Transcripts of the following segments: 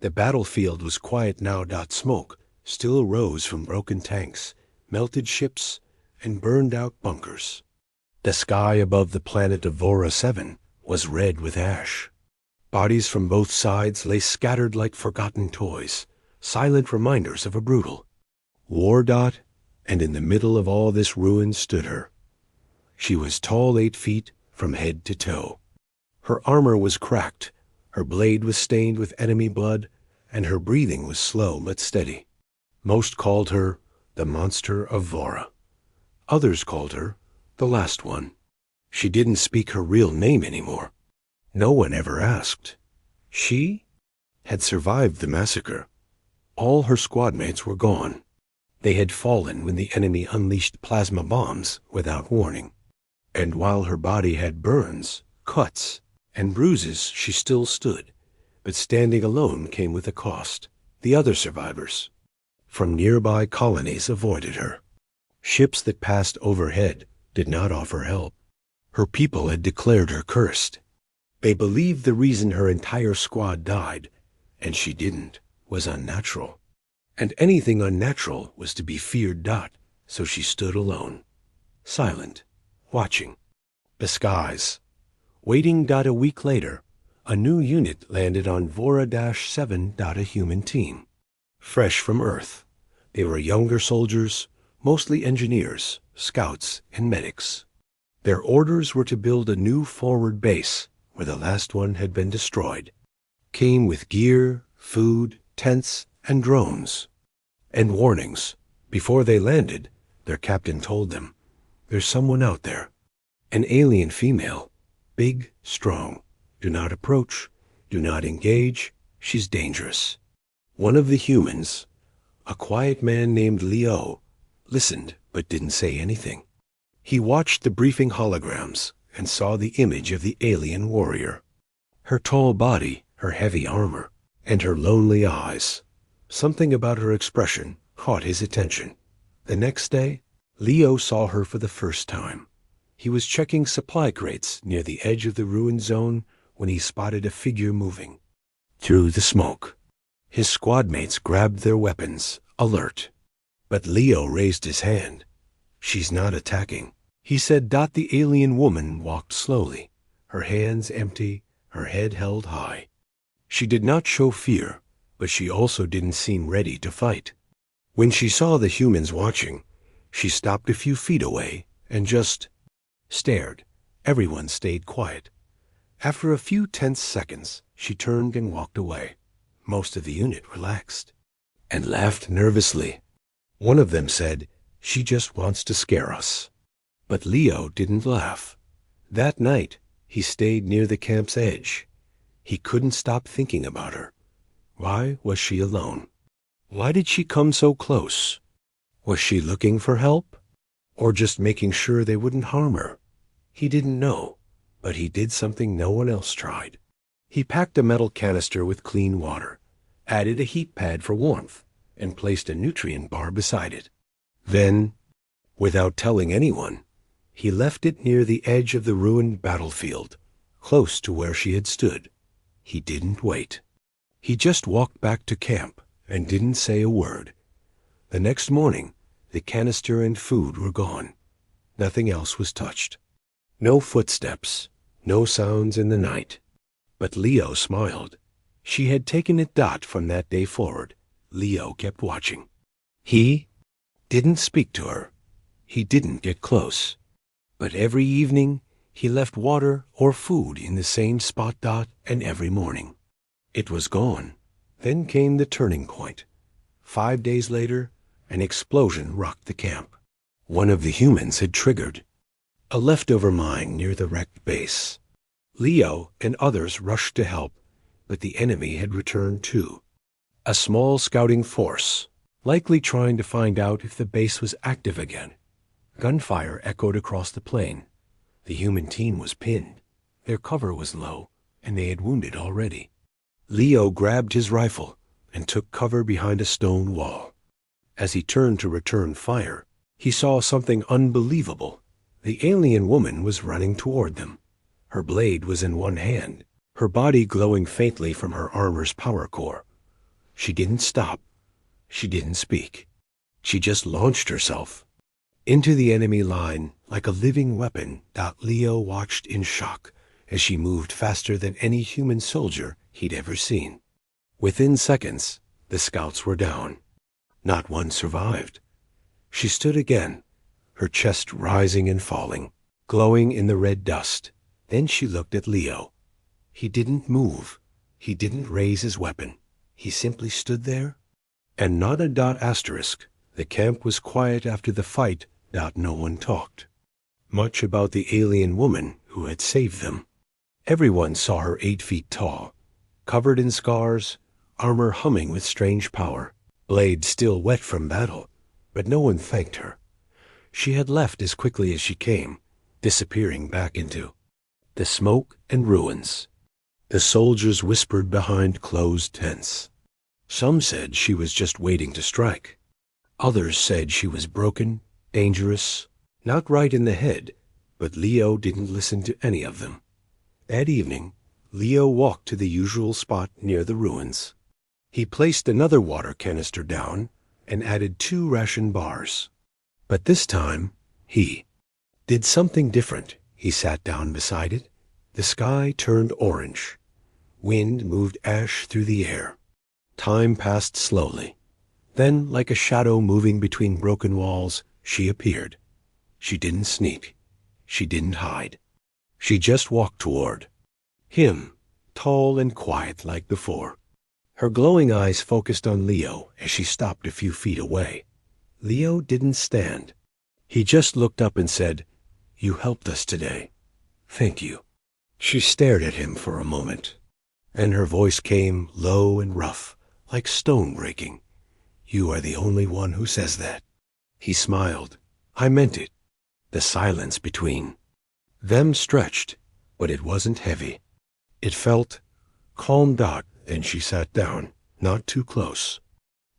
The battlefield was quiet now. Smoke still rose from broken tanks, melted ships, and burned-out bunkers. The sky above the planet of Vora 7 was red with ash. Bodies from both sides lay scattered like forgotten toys, silent reminders of a brutal war. And in the middle of all this ruin stood her. She was tall 8 feet from head to toe. Her armor was cracked, her blade was stained with enemy blood, and her breathing was slow but steady. Most called her the Monster of Vora. Others called her the Last One. She didn't speak her real name anymore. No one ever asked. She had survived the massacre. All her squadmates were gone. They had fallen when the enemy unleashed plasma bombs without warning. And while her body had burns, cuts, and bruises, she still stood. But standing alone came with a cost. The other survivors from nearby colonies avoided her. Ships that passed overhead did not offer help. Her people had declared her cursed. They believed the reason her entire squad died, and she didn't, was unnatural. And anything unnatural was to be feared. So she stood alone, silent, watching the skies, waiting. A week later, a new unit landed on Vora-7. A human team, fresh from Earth. They were younger soldiers, mostly engineers, scouts, and medics. Their orders were to build a new forward base where the last one had been destroyed. Came with gear, food, tents, and drones. And warnings. Before they landed, their captain told them, "There's someone out there. An alien female. Big, strong. Do not approach. Do not engage. She's dangerous." One of the humans, a quiet man named Leo, listened but didn't say anything. He watched the briefing holograms and saw the image of the alien warrior. Her tall body, her heavy armor, and her lonely eyes. Something about her expression caught his attention. The next day, Leo saw her for the first time. He was checking supply crates near the edge of the ruined zone when he spotted a figure moving through the smoke. His squadmates grabbed their weapons, alert. But Leo raised his hand. "She's not attacking," he said. The alien woman walked slowly, her hands empty, her head held high. She did not show fear, but she also didn't seem ready to fight. When she saw the humans watching, she stopped a few feet away and just stared. Everyone stayed quiet. After a few tense seconds, she turned and walked away. Most of the unit relaxed and laughed nervously. One of them said, "She just wants to scare us." But Leo didn't laugh. That night, he stayed near the camp's edge. He couldn't stop thinking about her. Why was she alone? Why did she come so close? Was she looking for help? Or just making sure they wouldn't harm her? He didn't know, but he did something no one else tried. He packed a metal canister with clean water, added a heat pad for warmth, and placed a nutrient bar beside it. Then, without telling anyone, he left it near the edge of the ruined battlefield, close to where she had stood. He didn't wait. He just walked back to camp and didn't say a word. The next morning, the canister and food were gone. Nothing else was touched. No footsteps, no sounds in the night. But Leo smiled. She had taken it. From that day forward, Leo kept watching. He didn't speak to her. He didn't get close. But every evening, he left water or food in the same spot. And every morning, it was gone. Then came the turning point. 5 days later, an explosion rocked the camp. One of the humans had triggered a leftover mine near the wrecked base. Leo and others rushed to help, but the enemy had returned too. A small scouting force, likely trying to find out if the base was active again. Gunfire echoed across the plain. The human team was pinned. Their cover was low, and they had wounded already. Leo grabbed his rifle and took cover behind a stone wall. As he turned to return fire, he saw something unbelievable. The alien woman was running toward them. Her blade was in one hand, her body glowing faintly from her armor's power core. She didn't stop. She didn't speak. She just launched herself into the enemy line like a living weapon. Leo watched in shock as she moved faster than any human soldier he'd ever seen. Within seconds, the scouts were down. Not one survived. She stood again, her chest rising and falling, glowing in the red dust. Then she looked at Leo. He didn't move. He didn't raise his weapon. He simply stood there. And not a asterisk. The camp was quiet after the fight. No one talked much about the alien woman who had saved them. Everyone saw her 8 feet tall, covered in scars, armor humming with strange power, blade still wet from battle, but no one thanked her. She had left as quickly as she came, disappearing back into the smoke and ruins. The soldiers whispered behind closed tents. Some said she was just waiting to strike. Others said she was broken, dangerous, not right in the head, but Leo didn't listen to any of them. That evening, Leo walked to the usual spot near the ruins. He placed another water canister down and added 2 ration bars. But this time, he did something different. He sat down beside it. The sky turned orange. Wind moved ash through the air. Time passed slowly. Then, like a shadow moving between broken walls, she appeared. She didn't sneak. She didn't hide. She just walked toward him, tall and quiet like before. Her glowing eyes focused on Leo as she stopped a few feet away. Leo didn't stand. He just looked up and said, "You helped us today. Thank you." She stared at him for a moment, and her voice came low and rough, like stone breaking. "You are the only one who says that." He smiled. "I meant it." The silence between them stretched, but it wasn't heavy. It felt calm. Then she sat down, not too close,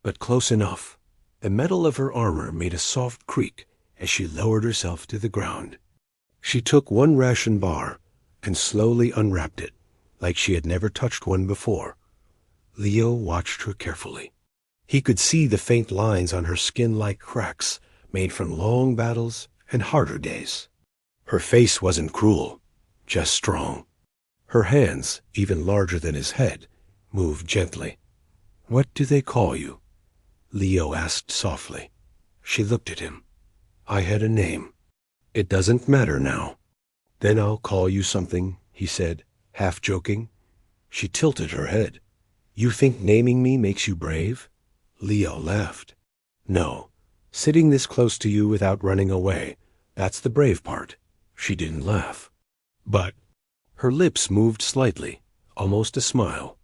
but close enough. The metal of her armor made a soft creak as she lowered herself to the ground. She took 1 ration bar and slowly unwrapped it, like she had never touched one before. Leo watched her carefully. He could see the faint lines on her skin like cracks made from long battles and harder days. Her face wasn't cruel, just strong. Her hands, even larger than his head, moved gently. "What do they call you?" Leo asked softly. She looked at him. "I had a name. It doesn't matter now." "Then I'll call you something," he said, half joking. She tilted her head. "You think naming me makes you brave?" Leo laughed. "No. Sitting this close to you without running away, that's the brave part." She didn't laugh. But her lips moved slightly, almost a smile.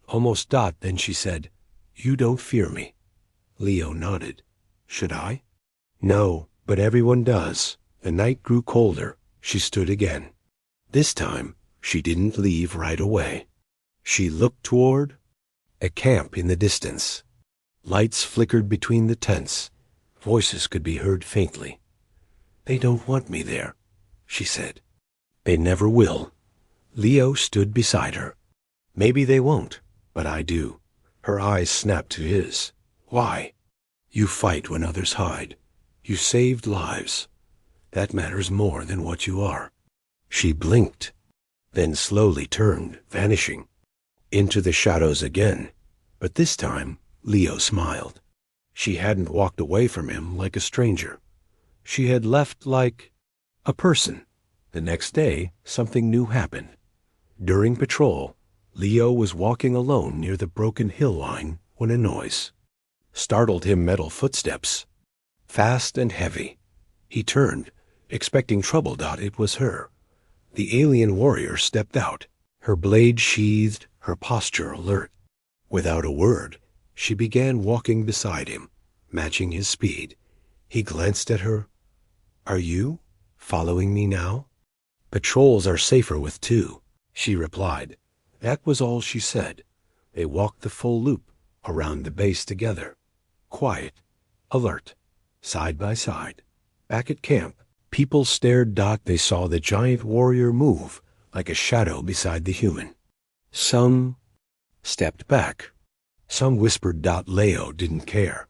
Almost. Then she said, "You don't fear me." Leo nodded. "Should I?" "No, but everyone does." The night grew colder. She stood again. This time, she didn't leave right away. She looked toward a camp in the distance. Lights flickered between the tents. Voices could be heard faintly. "They don't want me there," she said. "They never will." Leo stood beside her. "Maybe they won't, but I do." Her eyes snapped to his. "Why?" "You fight when others hide. You saved lives. That matters more than what you are." She blinked, then slowly turned, vanishing into the shadows again. But this time, Leo smiled. She hadn't walked away from him like a stranger. She had left like a person. The next day, something new happened. During patrol, Leo was walking alone near the broken hill line when a noise startled him. Metal footsteps, fast and heavy. He turned, expecting trouble. It was her. The alien warrior stepped out, her blade sheathed, her posture alert. Without a word, she began walking beside him, matching his speed. He glanced at her. "Are you following me now?" "Patrols are safer with 2, she replied. That was all she said. They walked the full loop around the base together. Quiet, alert, side by side. Back at camp, people stared. They saw the giant warrior move like a shadow beside the human. Some stepped back, Some whispered Leo didn't care.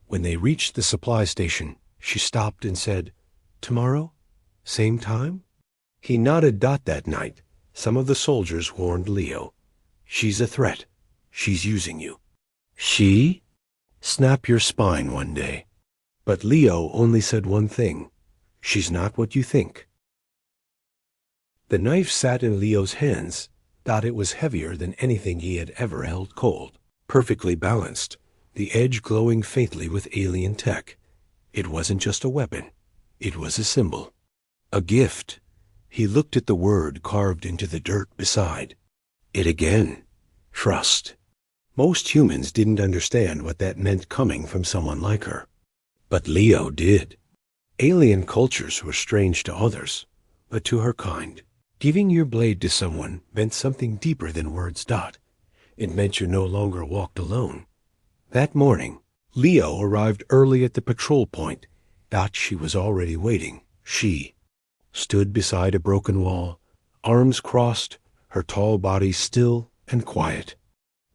When they reached the supply station, she stopped and said, "Tomorrow? Same time?" He nodded. That night, some of the soldiers warned Leo, "She's a threat. She's using you." She? Snap your spine one day. But Leo only said one thing, "She's not what you think." The knife sat in Leo's hands. It was heavier than anything he had ever held cold, perfectly balanced, the edge glowing faintly with alien tech. It wasn't just a weapon. It was a symbol. A gift. He looked at the word carved into the dirt beside it again. Trust. Most humans didn't understand what that meant coming from someone like her. But Leo did. Alien cultures were strange to others, but to her kind, giving your blade to someone meant something deeper than words. It meant you no longer walked alone. That morning, Leo arrived early at the patrol point. She was already waiting. She stood beside a broken wall, arms crossed, her tall body still and quiet.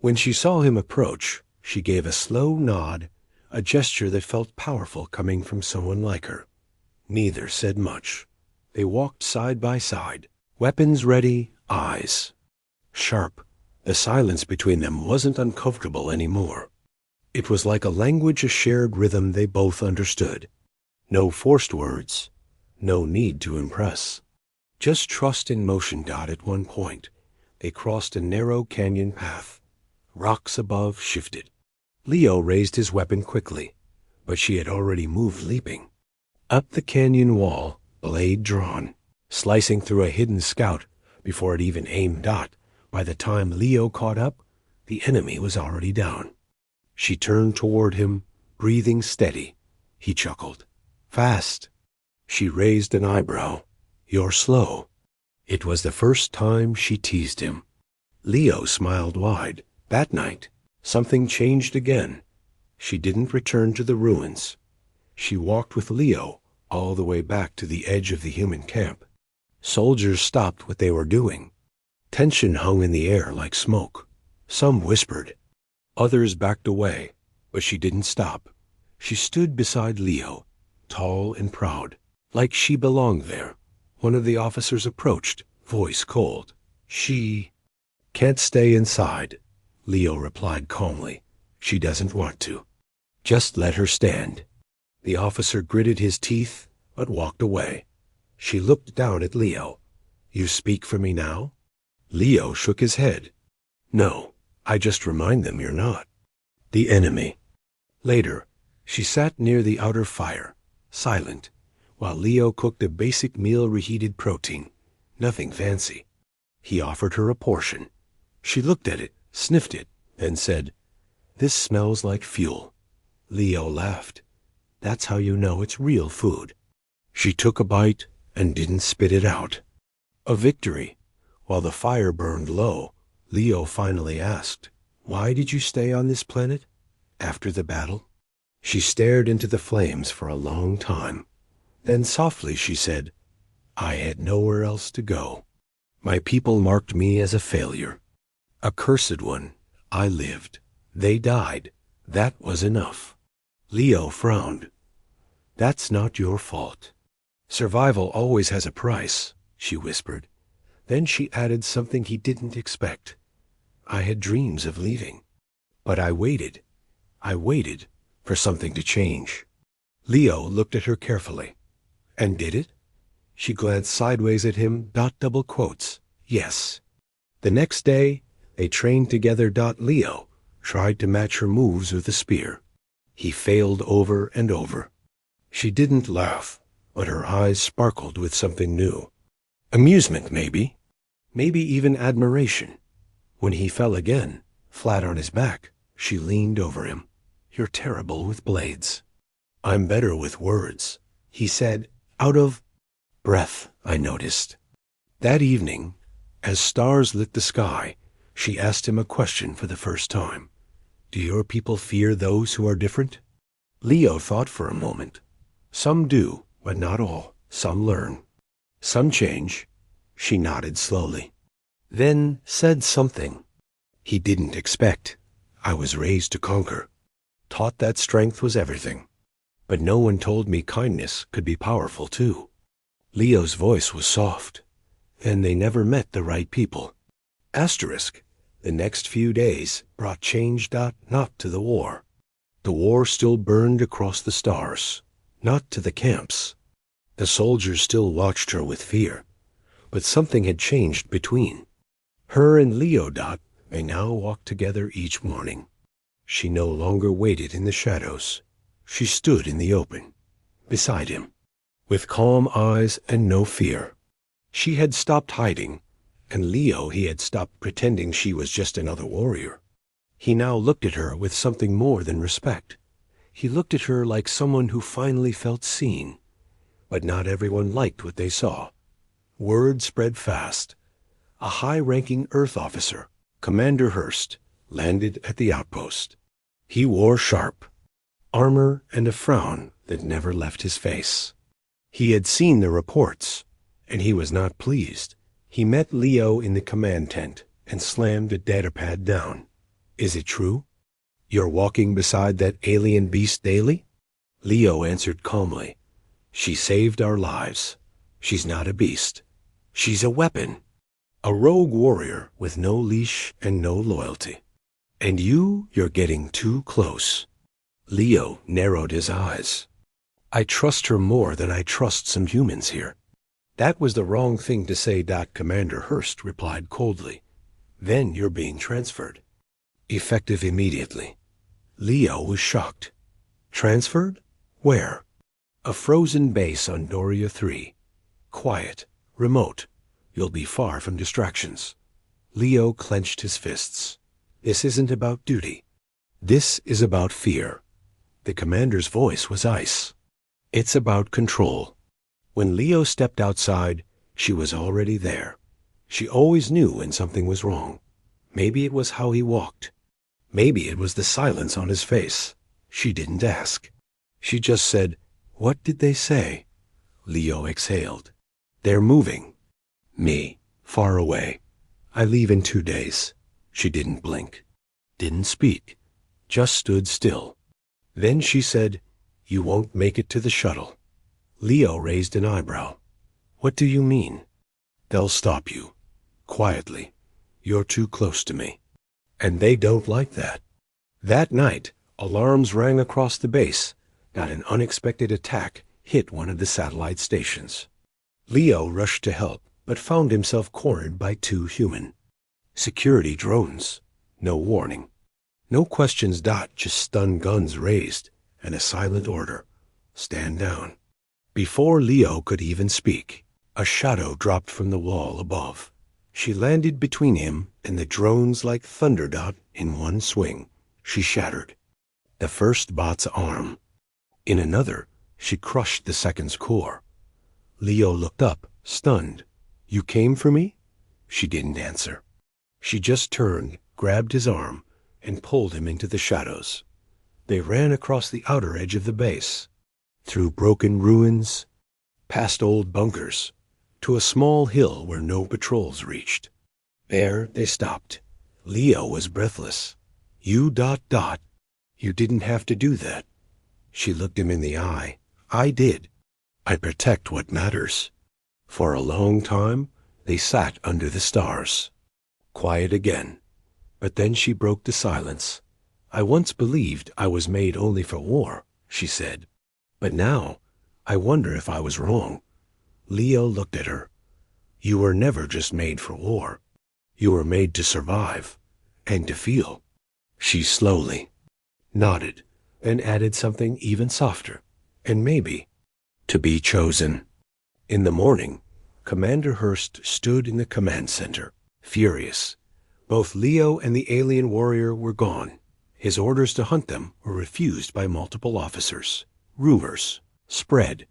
When she saw him approach, she gave a slow nod, a gesture that felt powerful coming from someone like her. Neither said much. They walked side by side, weapons ready, eyes sharp. The silence between them wasn't uncomfortable anymore. It was like a language, a shared rhythm they both understood. No forced words, no need to impress. Just trust in motion. At one point, they crossed a narrow canyon path. Rocks above shifted. Leo raised his weapon quickly, but she had already moved, leaping up the canyon wall, blade drawn, slicing through a hidden scout before it even aimed. By the time Leo caught up, the enemy was already down. She turned toward him, breathing steady. He chuckled. "Fast." She raised an eyebrow. "You're slow." It was the first time she teased him. Leo smiled wide. That night, something changed again. She didn't return to the ruins. She walked with Leo all the way back to the edge of the human camp. Soldiers stopped what they were doing. Tension hung in the air like smoke. Some whispered. Others backed away, but she didn't stop. She stood beside Leo, tall and proud, like she belonged there. One of the officers approached, voice cold. "She can't stay inside," Leo replied calmly. "She doesn't want to. Just let her stand." The officer gritted his teeth, but walked away. She looked down at Leo. "You speak for me now?" Leo shook his head. "No, I just remind them you're not the enemy." Later, she sat near the outer fire, silent, while Leo cooked a basic meal, reheated protein. Nothing fancy. He offered her a portion. She looked at it, sniffed it, then said, "This smells like fuel." Leo laughed. "That's how you know it's real food." She took a bite and didn't spit it out. A victory. While the fire burned low, Leo finally asked, "Why did you stay on this planet after the battle?" She stared into the flames for a long time. Then softly she said, "I had nowhere else to go. My people marked me as a failure. A cursed one. I lived. They died. That was enough." Leo frowned. "That's not your fault. Survival always has a price," she whispered. Then she added something he didn't expect. "I had dreams of leaving, but I waited. I waited for something to change." Leo looked at her carefully. "And did it?" She glanced sideways at him. Double quotes. "Yes." The next day, they trained together. Leo tried to match her moves with a spear. He failed over and over. She didn't laugh, but her eyes sparkled with something new. Amusement, maybe. Maybe even admiration. When he fell again, flat on his back, she leaned over him. "You're terrible with blades." "I'm better with words," he said, out of breath, I noticed. That evening, as stars lit the sky, she asked him a question for the first time. "Do your people fear those who are different?" Leo thought for a moment. "Some do, but not all. Some learn. Some change." She nodded slowly, then said something he didn't expect. I was raised to conquer, taught that strength was everything. But no one told me kindness could be powerful too. Leo's voice was soft, and they never met the right people. Asterisk. The next few days brought change. Not to the war. The war still burned across the stars, not to the camps. The soldiers still watched her with fear, but something had changed between. Her and Leo. They now walked together each morning. She no longer waited in the shadows. She stood in the open, beside him, with calm eyes and no fear. She had stopped hiding, and Leo, he had stopped pretending she was just another warrior. He now looked at her with something more than respect. He looked at her like someone who finally felt seen. But not everyone liked what they saw. Word spread fast. A high-ranking Earth officer, Commander Hurst, landed at the outpost. He wore sharp armor and a frown that never left his face. He had seen the reports, and he was not pleased. He met Leo in the command tent and slammed the datapad down. Is it true? You're walking beside that alien beast daily? Leo answered calmly. She saved our lives. She's not a beast. She's a weapon. A rogue warrior with no leash and no loyalty. And you're getting too close. Leo narrowed his eyes. I trust her more than I trust some humans here. That was the wrong thing to say. Commander Hurst replied coldly. Then you're being transferred. Effective immediately. Leo was shocked. Transferred? Where? A frozen base on Doria 3. Quiet. Remote. You'll be far from distractions. Leo clenched his fists. This isn't about duty. This is about fear. The commander's voice was ice. It's about control. When Leo stepped outside, she was already there. She always knew when something was wrong. Maybe it was how he walked. Maybe it was the silence on his face. She didn't ask. She just said, "What did they say?" Leo exhaled. "They're moving." Me. Far away. I leave in 2 days. She didn't blink. Didn't speak. Just stood still. Then she said, "You won't make it to the shuttle." Leo raised an eyebrow. "What do you mean?" "They'll stop you. Quietly. You're too close to me. And they don't like that." That night, alarms rang across the base. Not an unexpected attack hit one of the satellite stations. Leo rushed to help, but found himself cornered by 2 human. Security drones. No warning. No questions. Just stun guns raised, and a silent order. Stand down. Before Leo could even speak, a shadow dropped from the wall above. She landed between him and the drones like thunder. In one swing, she shattered the first bot's arm. In another, she crushed the second's core. Leo looked up, stunned. "You came for me?" She didn't answer. She just turned, grabbed his arm, and pulled him into the shadows. They ran across the outer edge of the base, through broken ruins, past old bunkers, to a small hill where no patrols reached. There they stopped. Leo was breathless. You didn't have to do that." She looked him in the eye. "I did. I protect what matters." For a long time, they sat under the stars. Quiet again. But then she broke the silence. "I once believed I was made only for war," she said. "But now, I wonder if I was wrong." Leo looked at her. "You were never just made for war. You were made to survive, and to feel." She slowly nodded, and added something even softer, and maybe, to be chosen. In the morning, Commander Hurst stood in the command center, furious. Both Leo and the alien warrior were gone. His orders to hunt them were refused by multiple officers. Rumors spread.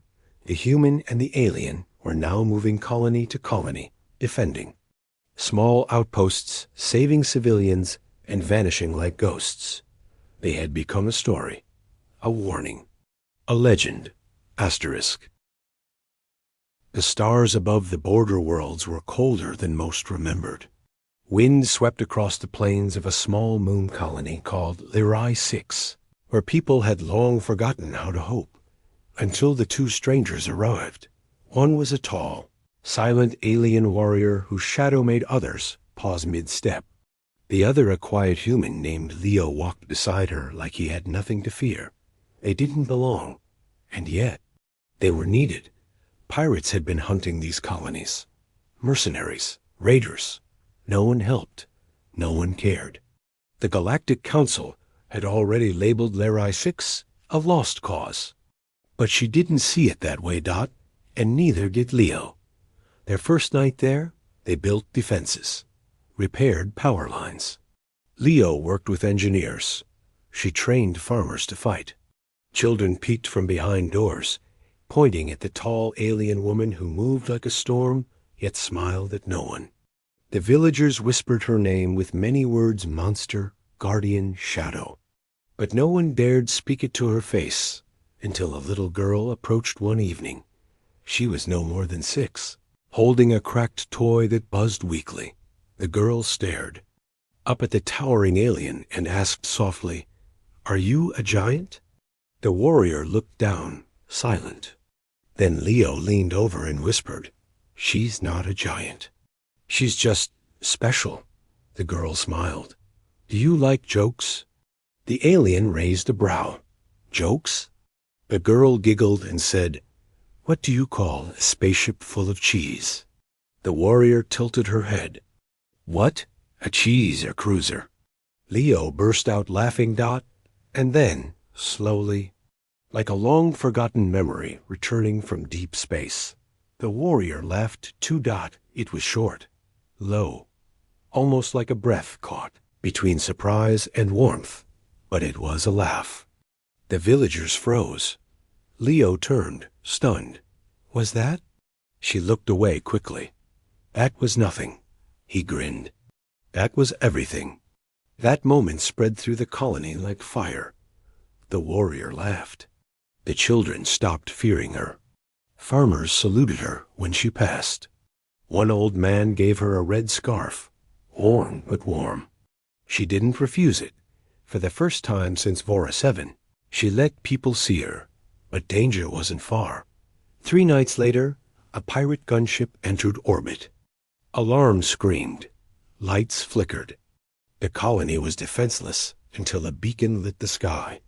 The human and the alien were now moving colony to colony, defending. Small outposts, saving civilians, and vanishing like ghosts. They had become a story, a warning, a legend. Asterisk. The stars above the border worlds were colder than most remembered. Wind swept across the plains of a small moon colony called HFY 6, where people had long forgotten how to hope, until the two strangers arrived. One was a tall, silent alien warrior whose shadow made others pause mid-step. The other a quiet human named Leo walked beside her like he had nothing to fear. They didn't belong, and yet they were needed. Pirates had been hunting these colonies. Mercenaries, raiders. No one helped. No one cared. The Galactic Council had already labeled HFY 6 a lost cause. But she didn't see it that way, Dot, and neither did Leo. Their first night there, they built defenses, repaired power lines. Leo worked with engineers. She trained farmers to fight. Children peeked from behind doors, pointing at the tall alien woman who moved like a storm, yet smiled at no one. The villagers whispered her name with many words: monster, guardian, shadow. But no one dared speak it to her face until a little girl approached one evening. She was no more than 6, holding a cracked toy that buzzed weakly. The girl stared up at the towering alien and asked softly, "Are you a giant?" The warrior looked down, silent. Then Leo leaned over and whispered, "She's not a giant. She's just special." The girl smiled. "Do you like jokes?" The alien raised a brow. "Jokes?" The girl giggled and said, "What do you call a spaceship full of cheese?" The warrior tilted her head. "What? A cheese or cruiser?" Leo burst out laughing, Dot, and then, slowly, like a long-forgotten memory returning from deep space, the warrior laughed too, Dot. It was short, low, almost like a breath caught between surprise and warmth, but it was a laugh. The villagers froze. Leo turned, stunned. "Was that?" She looked away quickly. "That was nothing." He grinned. "That was everything." That moment spread through the colony like fire. The warrior laughed. The children stopped fearing her. Farmers saluted her when she passed. One old man gave her a red scarf, worn but warm. She didn't refuse it. For the first time since Vora 7, she let people see her, but danger wasn't far. 3 nights later, a pirate gunship entered orbit. Alarms screamed. Lights flickered. The colony was defenseless until a beacon lit the sky.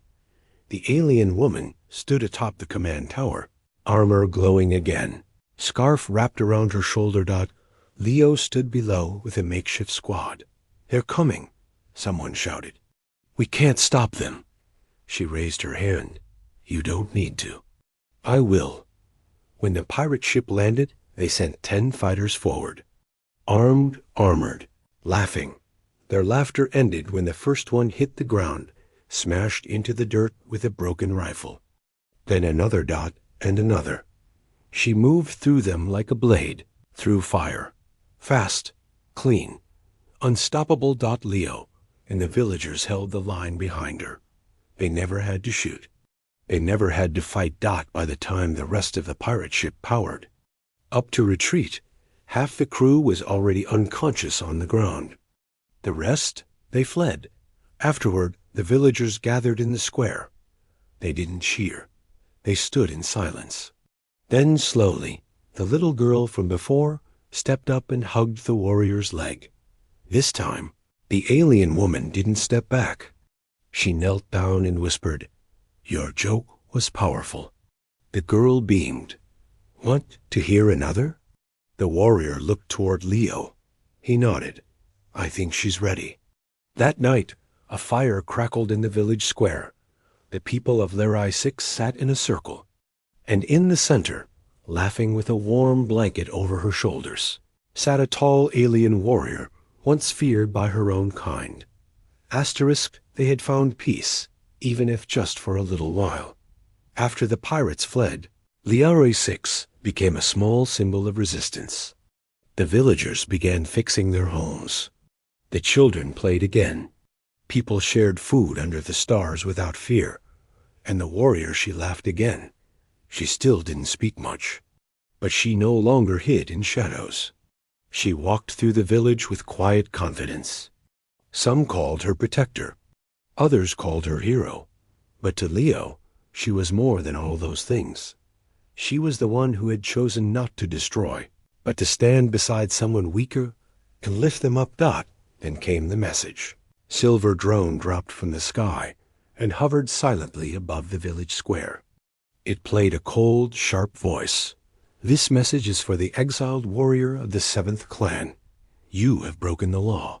The alien woman stood atop the command tower, armor glowing again. Scarf wrapped around her shoulder, Dot. Leo stood below with a makeshift squad. "They're coming," someone shouted. "We can't stop them." She raised her hand. "You don't need to." "I will." When the pirate ship landed, they sent 10 fighters forward. Armed, armored, laughing. Their laughter ended when the first one hit the ground, smashed into the dirt with a broken rifle. Then another, Dot, and another. She moved through them like a blade, through fire. Fast, clean, unstoppable. Leo and the villagers held the line behind her. They never had to shoot. They never had to fight Dot by the time the rest of the pirate ship powered. Up to retreat, half the crew was already unconscious on the ground. The rest, they fled. Afterward, the villagers gathered in the square. They didn't cheer. They stood in silence. Then slowly, the little girl from before stepped up and hugged the warrior's leg. This time, the alien woman didn't step back. She knelt down and whispered, "Your joke was powerful." The girl beamed. "Want to hear another?" The warrior looked toward Leo. He nodded. "I think she's ready." That night, a fire crackled in the village square. The people of HFY 6 sat in a circle, and in the center, laughing with a warm blanket over her shoulders, sat a tall alien warrior once feared by her own kind. Asterisk, they had found peace, even if just for a little while. After the pirates fled, HFY 6 became a small symbol of resistance. The villagers began fixing their homes. The children played again. People shared food under the stars without fear. And the warrior, she laughed again. She still didn't speak much, but she no longer hid in shadows. She walked through the village with quiet confidence. Some called her protector. Others called her hero. But to Leo, she was more than all those things. She was the one who had chosen not to destroy, but to stand beside someone weaker and lift them up. Then came the message. Silver drone dropped from the sky and hovered silently above the village square. It played a cold, sharp voice. This message is for the exiled warrior of the 7th clan. You have broken the law.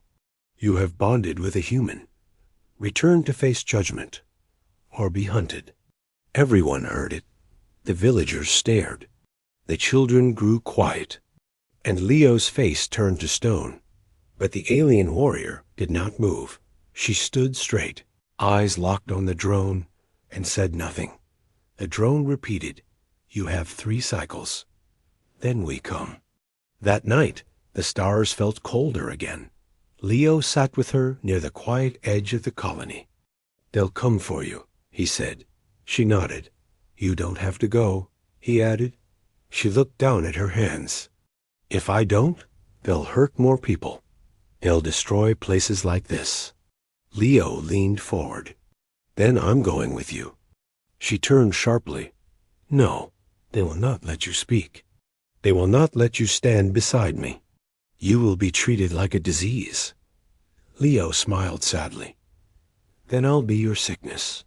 You have bonded with a human. Return to face judgment, or be hunted. Everyone heard it. The villagers stared. The children grew quiet, and Leo's face turned to stone. But the alien warrior did not move. She stood straight, eyes locked on the drone, and said nothing. The drone repeated, "You have 3 cycles. Then we come." That night, the stars felt colder again. Leo sat with her near the quiet edge of the colony. "They'll come for you," he said. She nodded. "You don't have to go," he added. She looked down at her hands. "If I don't, they'll hurt more people. They'll destroy places like this." Leo leaned forward. "Then I'm going with you." She turned sharply. "No, they will not let you speak. They will not let you stand beside me. You will be treated like a disease." Leo smiled sadly. "Then I'll be your sickness.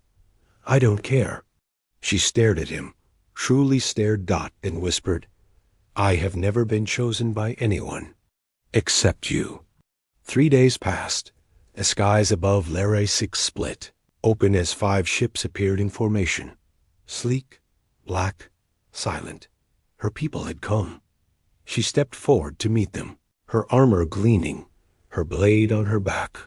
I don't care." She stared at him, truly stared, and whispered, "I have never been chosen by anyone, except you." 3 days passed. The skies above Lares 6 split, open as 5 ships appeared in formation. Sleek, black, silent. Her people had come. She stepped forward to meet them, her armor gleaming, her blade on her back.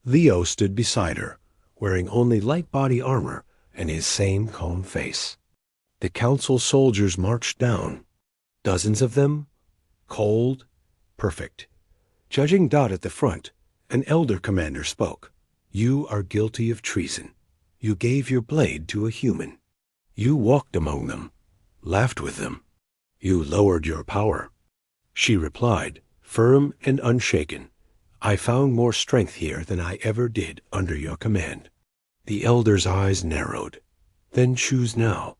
Leo stood beside her, wearing only light body armor and his same calm face. The council soldiers marched down, dozens of them, cold, perfect. Judging Dot at the front, an elder commander spoke. "You are guilty of treason. You gave your blade to a human. You walked among them, laughed with them. You lowered your power." She replied, firm and unshaken, "I found more strength here than I ever did under your command." The elder's eyes narrowed. "Then choose now.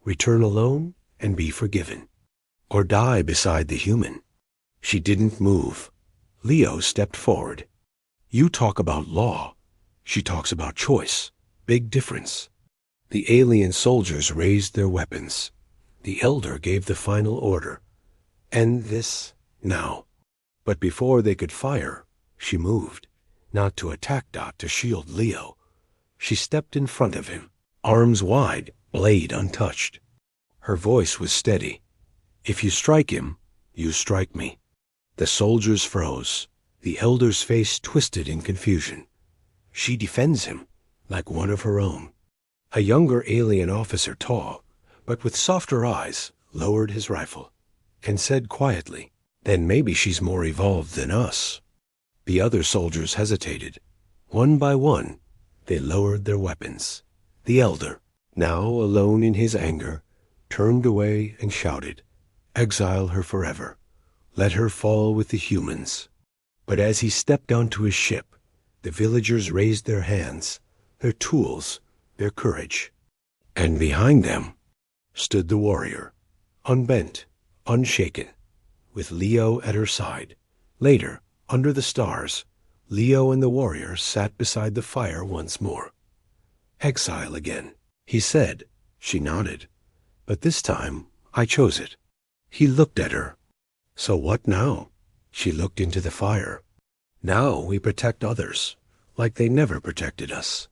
Return alone and be forgiven, or die beside the human." She didn't move. Leo stepped forward. "You talk about law. She talks about choice. Big difference." The alien soldiers raised their weapons. The elder gave the final order. "End this now." But before they could fire, she moved, not to attack Dot, to shield Leo. She stepped in front of him, arms wide, blade untouched. Her voice was steady. "If you strike him, you strike me." The soldiers froze. The elder's face twisted in confusion. "She defends him, like one of her own." A younger alien officer, tall, but with softer eyes, lowered his rifle and said quietly, "Then maybe she's more evolved than us." The other soldiers hesitated. One by one, they lowered their weapons. The elder, now alone in his anger, turned away and shouted, "Exile her forever. Let her fall with the humans." But as he stepped onto his ship, the villagers raised their hands, their tools, their courage. And behind them stood the warrior, unbent, unshaken, with Leo at her side. Later, under the stars, Leo and the warrior sat beside the fire once more. "Exile again," he said. She nodded. "But this time, I chose it." He looked at her. "So what now?" She looked into the fire. "Now we protect others, like they never protected us."